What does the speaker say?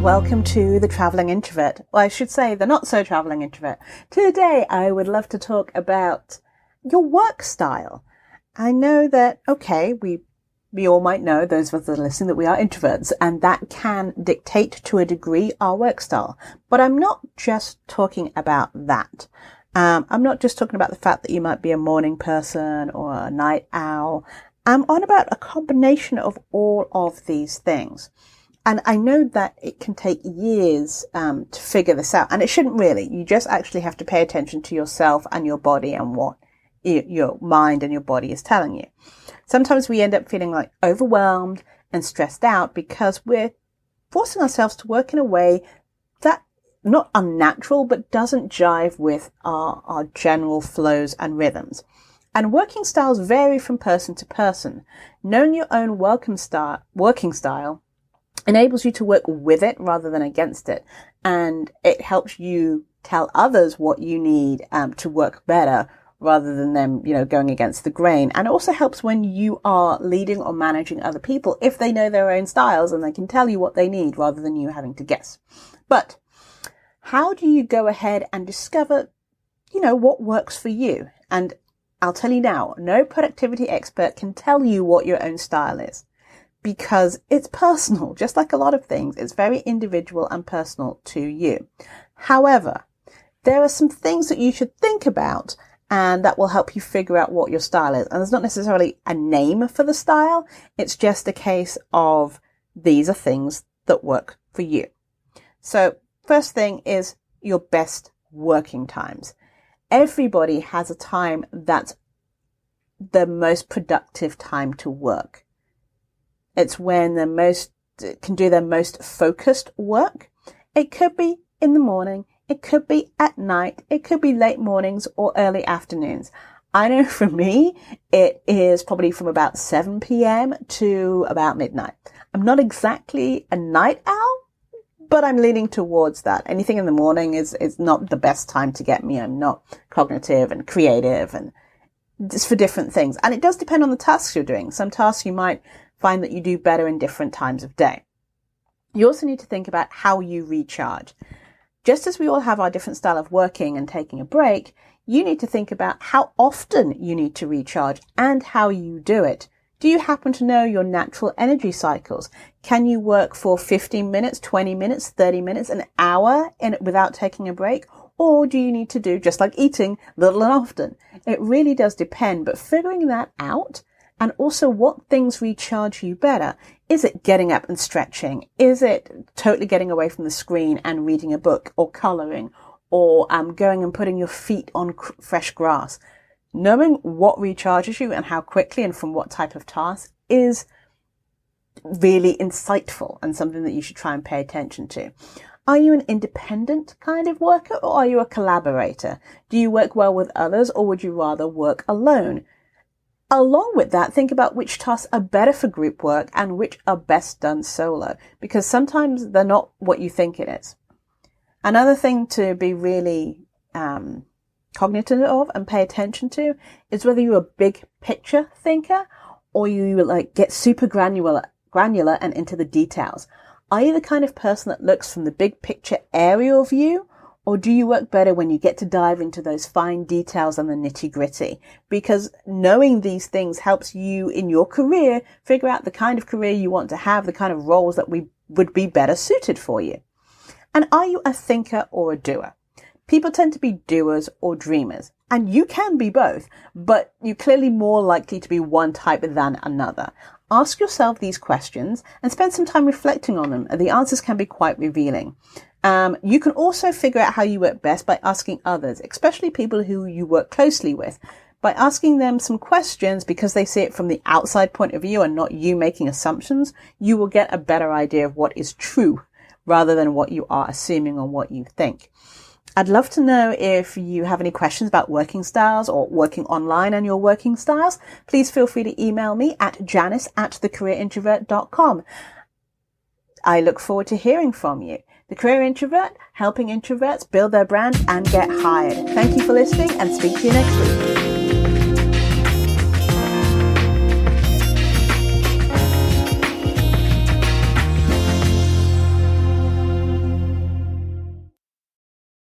welcome to The Traveling Introvert. Well, I should say the not so traveling introvert. Today I would love to talk about your work style. I know that, okay, we all might know, those of us that are listening, that we are introverts, and that can dictate to a degree our work style. But I'm not just talking about that. I'm not just talking about the fact that you might be a morning person or a night owl. I'm on about a combination of all of these things. And I know that it can take years to figure this out. And it shouldn't really. You just actually have to pay attention to yourself and your body and what your mind and your body is telling you. Sometimes we end up feeling like overwhelmed and stressed out because we're forcing ourselves to work in a way that not unnatural, but doesn't jive with our general flows and rhythms. And working styles vary from person to person. Knowing your own working style enables you to work with it rather than against it. And it helps you tell others what you need to work better rather than them, going against the grain. And it also helps when you are leading or managing other people if they know their own styles and they can tell you what they need rather than you having to guess. But how do you go ahead and discover, what works for you? And I'll tell you now, no productivity expert can tell you what your own style is because it's personal. Just like a lot of things, it's very individual and personal to you. However, there are some things that you should think about and that will help you figure out what your style is. And there's not necessarily a name for the style. It's just a case of these are things that work for you. So first thing is your best working times. Everybody has a time that's the most productive time to work. It's when can do their most focused work. It could be in the morning. It could be at night. It could be late mornings or early afternoons. I know for me, it is probably from about 7 p.m. to about midnight. I'm not exactly a night owl, but I'm leaning towards that. Anything in the morning is not the best time to get me. I'm not cognitive and creative and just for different things. And it does depend on the tasks you're doing. Some tasks you might find that you do better in different times of day. You also need to think about how you recharge. Just as we all have our different style of working and taking a break, you need to think about how often you need to recharge and how you do it. Do you happen to know your natural energy cycles? Can you work for 15 minutes, 20 minutes, 30 minutes, an hour without taking a break? Or do you need to do, just like eating, little and often? It really does depend, but figuring that out and also what things recharge you better. Is it getting up and stretching? Is it totally getting away from the screen and reading a book or coloring or going and putting your feet on fresh grass? Knowing what recharges you and how quickly and from what type of task is really insightful and something that you should try and pay attention to. Are you an independent kind of worker or are you a collaborator? Do you work well with others or would you rather work alone? Along with that, think about which tasks are better for group work and which are best done solo, because sometimes they're not what you think it is. Another thing to be really cognitive of and pay attention to is whether you're a big picture thinker or you get super granular and into the details. Are you the kind of person that looks from the big picture aerial view, or do you work better when you get to dive into those fine details and the nitty-gritty? Because knowing these things helps you in your career figure out the kind of career you want to have, the kind of roles that would be better suited for you. And are you a thinker or a doer? People tend to be doers or dreamers, and you can be both, but you're clearly more likely to be one type than another. Ask yourself these questions and spend some time reflecting on them. The answers can be quite revealing. You can also figure out how you work best by asking others, especially people who you work closely with. By asking them some questions because they see it from the outside point of view and not you making assumptions, you will get a better idea of what is true rather than what you are assuming or what you think. I'd love to know if you have any questions about working styles or working online and your working styles. Please feel free to email me at janice@thecareerintrovert.com. I look forward to hearing from you. The Career Introvert, helping introverts build their brand and get hired. Thank you for listening and speak to you next week.